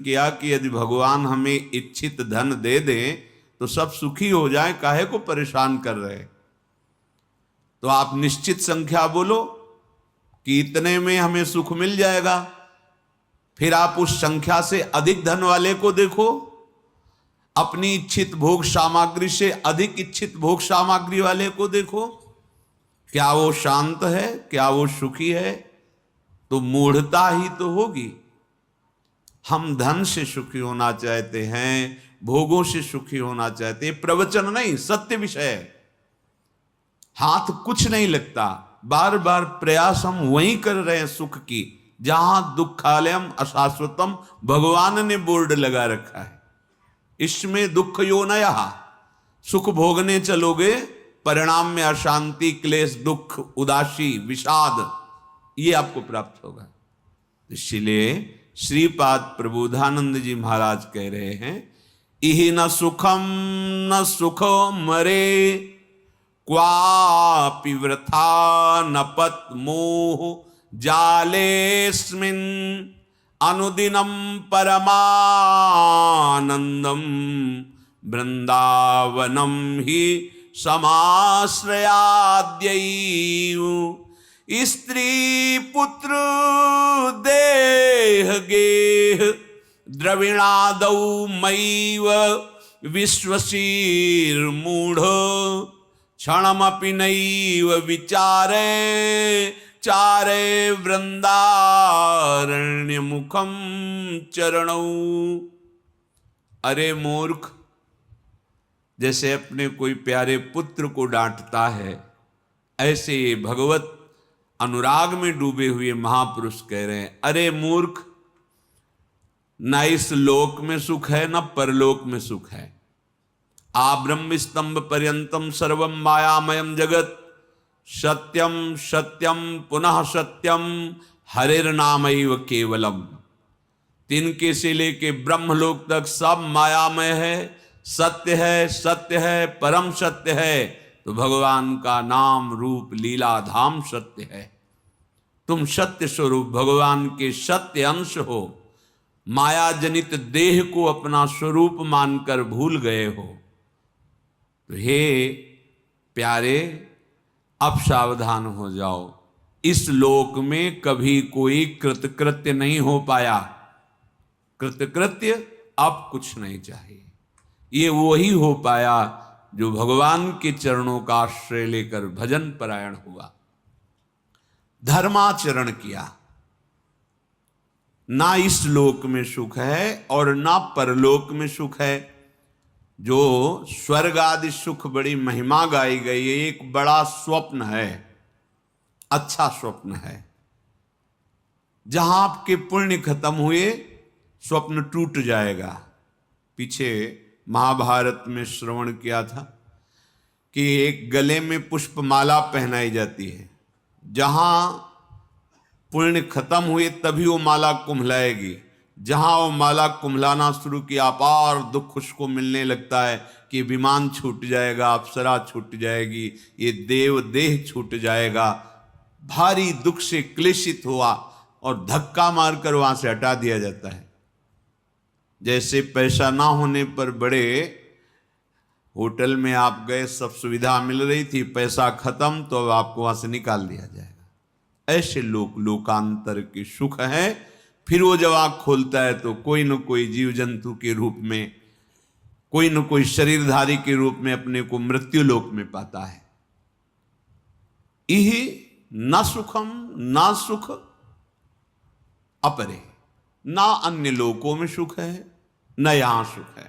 किया कि यदि भगवान हमें इच्छित धन दे दें तो सब सुखी हो जाए, काहे को परेशान कर रहे। तो आप निश्चित संख्या बोलो कि इतने में हमें सुख मिल जाएगा, फिर आप उस संख्या से अधिक धन वाले को देखो, अपनी इच्छित भोग सामग्री से अधिक इच्छित भोग सामग्री वाले को देखो, क्या वो शांत है, क्या वो सुखी है? तो मूढ़ता ही तो होगी। हम धन से सुखी होना चाहते हैं, भोगों से सुखी होना चाहते हैं, प्रवचन नहीं, सत्य विषय है। हाथ कुछ नहीं लगता, बार बार प्रयास हम वहीं कर रहे हैं सुख की, जहां दुखालयम अशाश्वतम भगवान ने बोर्ड लगा रखा है। इसमें दुख योनया, सुख भोगने चलोगे, परिणाम में अशांति, क्लेश, दुख, उदासी, विषाद, ये आपको प्राप्त होगा। इसलिए श्रीपाद प्रबोधानंद जी महाराज कह रहे हैं, इहि न सुखम न सुख मरे, क्वापि वृथा न पत मोह जालेस्मिन्, अनुदिनं परमानंदम वृंदावनम ही समाश्रयाद्यैव, स्त्री पुत्र देह गेह द्रविणादौ मैव, विश्वशीर मूढ़ क्षणमपि नैव विचारे, चारे वृंदारण्य मुखम चरणौ। अरे मूर्ख, जैसे अपने कोई प्यारे पुत्र को डांटता है, ऐसे भगवत अनुराग में डूबे हुए महापुरुष कह रहे हैं, अरे मूर्ख, न इस लोक में सुख है न परलोक में सुख है। आ ब्रह्म स्तंभ पर्यंतम सर्वम मायामयम जगत, सत्यम सत्यम पुनः सत्यम हरिर्नामैव केवलम। तिनके से लेके ब्रह्मलोक तक सब मायामय है, सत्य है, सत्य है, परम सत्य है। तो भगवान का नाम रूप लीला धाम सत्य है। तुम सत्य स्वरूप भगवान के सत्य अंश हो, माया जनित देह को अपना स्वरूप मानकर भूल गए हो। तो हे प्यारे, अब सावधान हो जाओ। इस लोक में कभी कोई कृतकृत्य नहीं हो पाया। कृतकृत्य अब कुछ नहीं चाहिए। ये वही हो पाया जो भगवान के चरणों का आश्रय लेकर भजन परायण हुआ, धर्माचरण किया। ना इस लोक में सुख है और ना परलोक में सुख है। जो स्वर्ग आदि सुख बड़ी महिमा गाई गई है, एक बड़ा स्वप्न है, अच्छा स्वप्न है। जहां आपके पुण्य खत्म हुए, स्वप्न टूट जाएगा। पीछे महाभारत में श्रवण किया था कि एक गले में पुष्पमाला पहनाई जाती है, जहां पुण्य खत्म हुए तभी वो माला कुम्हलाएगी। जहां वो माला कुम्हलाना शुरू किया, अपार दुख उसको मिलने लगता है कि विमान छूट जाएगा, अप्सरा छूट जाएगी, ये देव देह छूट जाएगा। भारी दुख से क्लेशित हुआ और धक्का मारकर वहां से हटा दिया जाता है। जैसे पैसा ना होने पर बड़े होटल में आप गए, सब सुविधा मिल रही थी, पैसा खत्म तो अब आपको वहां से निकाल दिया जाएगा। ऐसे लोकांतर के सुख है। फिर वो जब आँख खोलता है तो कोई न कोई जीव जंतु के रूप में, कोई न कोई शरीरधारी के रूप में अपने को मृत्यु लोक में पाता है। इहि न सुखम ना सुख अपरे, ना अन्य लोकों में सुख है न यहां सुख है।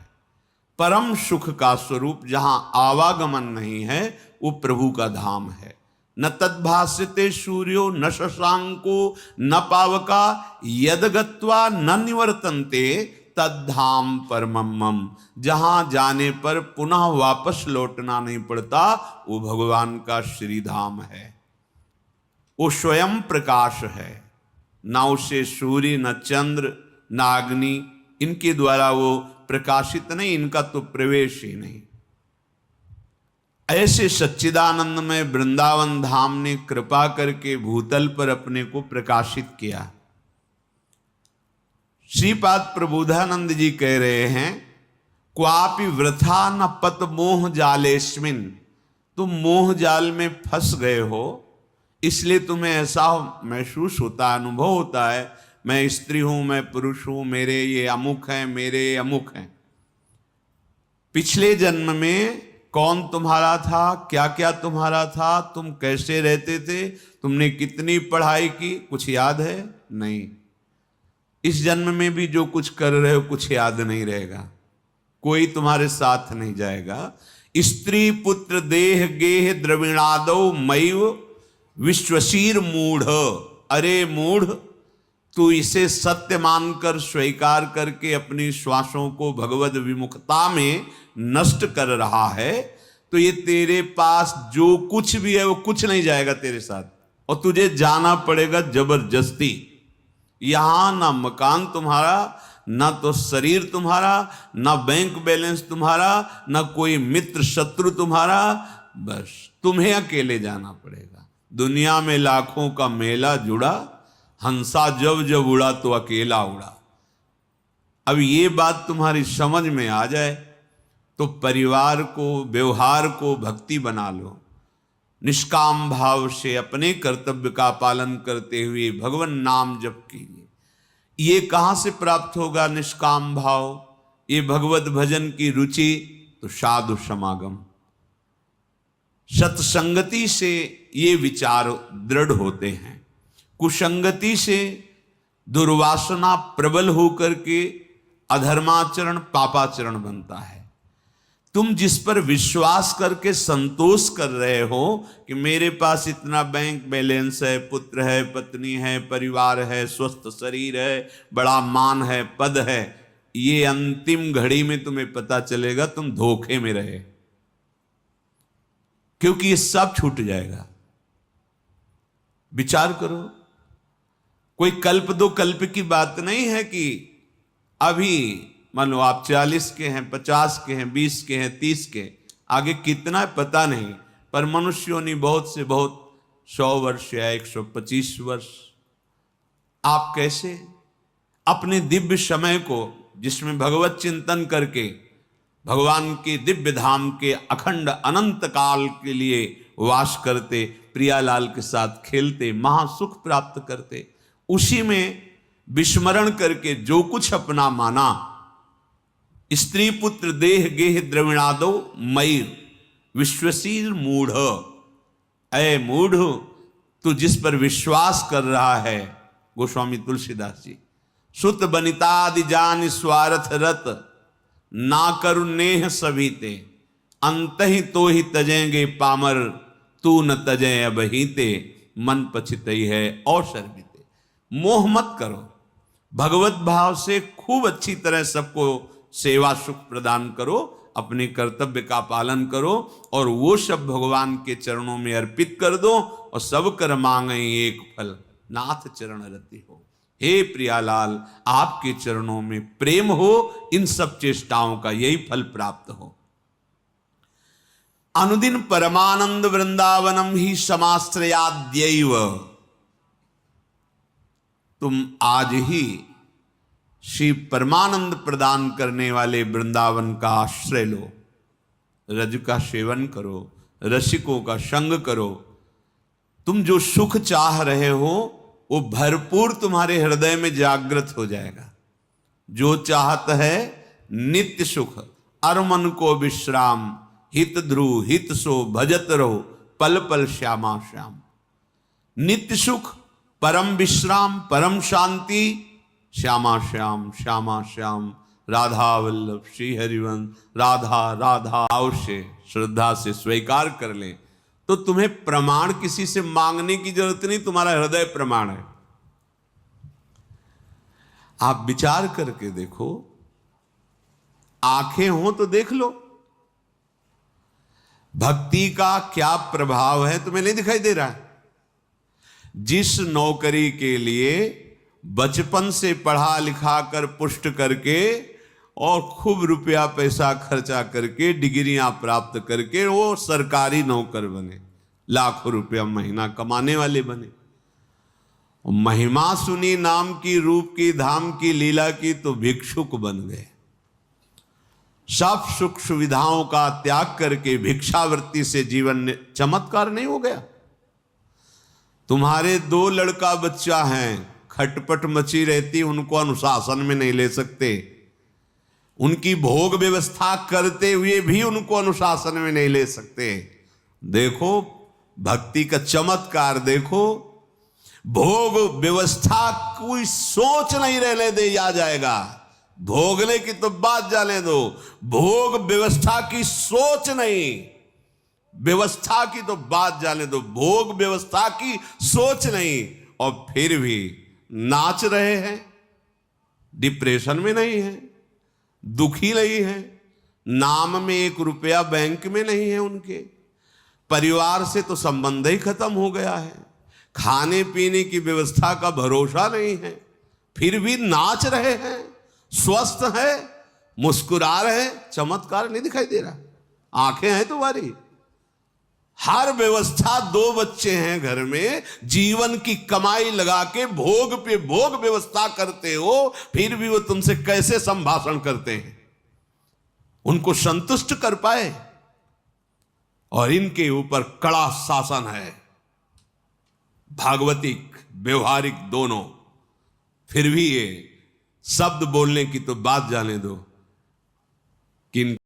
परम सुख का स्वरूप जहां आवागमन नहीं है, वो प्रभु का धाम है। न तद्भास्यते सूर्यो न शशांको न पावका, यद गत्वा न निवर्तन्ते तद्धाम परमम। जहां जाने पर पुनः वापस लौटना नहीं पड़ता, वो भगवान का श्रीधाम है। वो स्वयं प्रकाश है, ना उसे सूर्य न चंद्र न अग्नि, इनके द्वारा वो प्रकाशित नहीं, इनका तो प्रवेश ही नहीं। ऐसे सच्चिदानंद में वृंदावन धाम ने कृपा करके भूतल पर अपने को प्रकाशित किया। श्रीपाद प्रबोधानंद जी कह रहे हैं, क्वापि वृथा न पत मोह जालेस्मिन, तुम मोह जाल में फंस गए हो, इसलिए तुम्हें ऐसा महसूस होता, अनुभव होता है, मैं स्त्री हूं, मैं पुरुष हूं, मेरे ये अमुक हैं, मेरे अमुक हैं। पिछले जन्म में कौन तुम्हारा था, क्या क्या तुम्हारा था, तुम कैसे रहते थे, तुमने कितनी पढ़ाई की, कुछ याद है? नहीं। इस जन्म में भी जो कुछ कर रहे हो कुछ याद नहीं रहेगा, कोई तुम्हारे साथ नहीं जाएगा। स्त्री पुत्र देह गेह द्रविणादो मैव विश्वशीर मूढ़, अरे मूढ़, तू इसे सत्य मानकर स्वीकार करके अपनी श्वासों को भगवद विमुखता में नष्ट कर रहा है, तो ये तेरे पास जो कुछ भी है वो कुछ नहीं जाएगा तेरे साथ, और तुझे जाना पड़ेगा जबरदस्ती। यहां ना मकान तुम्हारा, ना तो शरीर तुम्हारा, ना बैंक बैलेंस तुम्हारा, ना कोई मित्र शत्रु तुम्हारा, बस तुम्हें अकेले जाना पड़ेगा। दुनिया में लाखों का मेला जुड़ा, हंसा जब जब उड़ा तो अकेला उड़ा। अब ये बात तुम्हारी समझ में आ जाए तो परिवार को, व्यवहार को भक्ति बना लो। निष्काम भाव से अपने कर्तव्य का पालन करते हुए भगवान नाम जप कीजिए। ये कहां से प्राप्त होगा निष्काम भाव? ये भगवत भजन की रुचि, तो साधु समागम, सत्संगति से ये विचार दृढ़ होते हैं। कुसंगति से दुर्वासना प्रबल होकर के अधर्माचरण पापाचरण बनता है। तुम जिस पर विश्वास करके संतोष कर रहे हो कि मेरे पास इतना बैंक बैलेंस है, पुत्र है, पत्नी है, परिवार है, स्वस्थ शरीर है, बड़ा मान है, पद है, ये अंतिम घड़ी में तुम्हें पता चलेगा तुम धोखे में रहे, क्योंकि ये सब छूट जाएगा। विचार करो, कोई कल्प दो कल्प की बात नहीं है कि अभी मान लो आप 40 के हैं, 50 के हैं, 20 के हैं, 30 के, आगे कितना है पता नहीं, पर मनुष्यों ने बहुत से बहुत 100 वर्ष या 125 वर्ष। आप कैसे अपने दिव्य समय को, जिसमें भगवत चिंतन करके भगवान के दिव्य धाम के अखंड अनंत काल के लिए वास करते, प्रियालाल के साथ खेलते, महासुख प्राप्त करते, उसी में विस्मरण करके जो कुछ अपना माना, स्त्री पुत्र देह गेह द्रविणादो मई विश्वशीर मूढ़, ऐ मूढ़, तू जिस पर विश्वास कर रहा है, गोस्वामी तुलसीदास जी, सुत बनितादि जान स्वार्थ रत, ना करु नेह सभी ते, अंत ही तो ही तजेंगे पामर, तू न तजे अबहीते, मन पछितई है अवसर बीते। मोह मत करो, भगवत भाव से खूब अच्छी तरह सबको सेवा सुख प्रदान करो, अपने कर्तव्य का पालन करो, और वो सब भगवान के चरणों में अर्पित कर दो, और सब कर मांगे एक फल, नाथ चरण रति हो। हे प्रियालाल, आपके चरणों में प्रेम हो, इन सब चेष्टाओं का यही फल प्राप्त हो। अनुदिन परमानंद वृंदावनम ही समाश्रयाद्यैव, तुम आज ही श्री परमानंद प्रदान करने वाले वृंदावन का आश्रय लो, रज का सेवन करो, रसिकों का संग करो। तुम जो सुख चाह रहे हो वो भरपूर तुम्हारे हृदय में जागृत हो जाएगा। जो चाहता है नित्य सुख, अरमन को विश्राम, हित ध्रुव हित सो भजत रहो, पल पल श्यामा श्याम। नित्य सुख, परम विश्राम, परम शांति, श्यामा श्याम श्यामा श्याम, राधा वल्लभ श्री हरिवंश, राधा राधा। अवश्य श्रद्धा से स्वीकार कर ले तो तुम्हें प्रमाण किसी से मांगने की जरूरत नहीं, तुम्हारा हृदय प्रमाण है। आप विचार करके देखो, आंखें हो तो देख लो, भक्ति का क्या प्रभाव है तुम्हें नहीं दिखाई दे रहा है? जिस नौकरी के लिए बचपन से पढ़ा लिखा कर पुष्ट करके और खूब रुपया पैसा खर्चा करके डिग्रियां प्राप्त करके वो सरकारी नौकर बने, लाखों रुपया महीना कमाने वाले बने, महिमा सुनी नाम की, रूप की, धाम की, लीला की, तो भिक्षुक बन गए। सब सुख सुविधाओं का त्याग करके भिक्षावृत्ति से जीवन चमत्कार नहीं हो गया। तुम्हारे 2 लड़का बच्चा हैं, खटपट मची रहती, उनको अनुशासन में नहीं ले सकते, उनकी भोग व्यवस्था करते हुए भी उनको अनुशासन में नहीं ले सकते। देखो भक्ति का चमत्कार, देखो भोग व्यवस्था कोई सोच नहीं रहने दे, आ जाएगा। भोगने की तो बात जाने दो, भोग व्यवस्था की सोच नहीं, व्यवस्था की तो बात जाने दो, भोग व्यवस्था की सोच नहीं, और फिर भी नाच रहे हैं, डिप्रेशन में नहीं है, दुखी नहीं है, नाम में 1 रुपया बैंक में नहीं है उनके, परिवार से तो संबंध ही खत्म हो गया है, खाने पीने की व्यवस्था का भरोसा नहीं है, फिर भी नाच रहे हैं, स्वस्थ है, मुस्कुरा रहे हैं। चमत्कार नहीं दिखाई दे रहा? आंखें हैं तुम्हारी, हर व्यवस्था, 2 बच्चे हैं घर में, जीवन की कमाई लगा के भोग पे भोग व्यवस्था करते हो, फिर भी वो तुमसे कैसे संभाषण करते हैं? उनको संतुष्ट कर पाए? और इनके ऊपर कड़ा शासन है, भागवतिक व्यवहारिक दोनों। फिर भी ये शब्द बोलने की तो बात जाने दो कि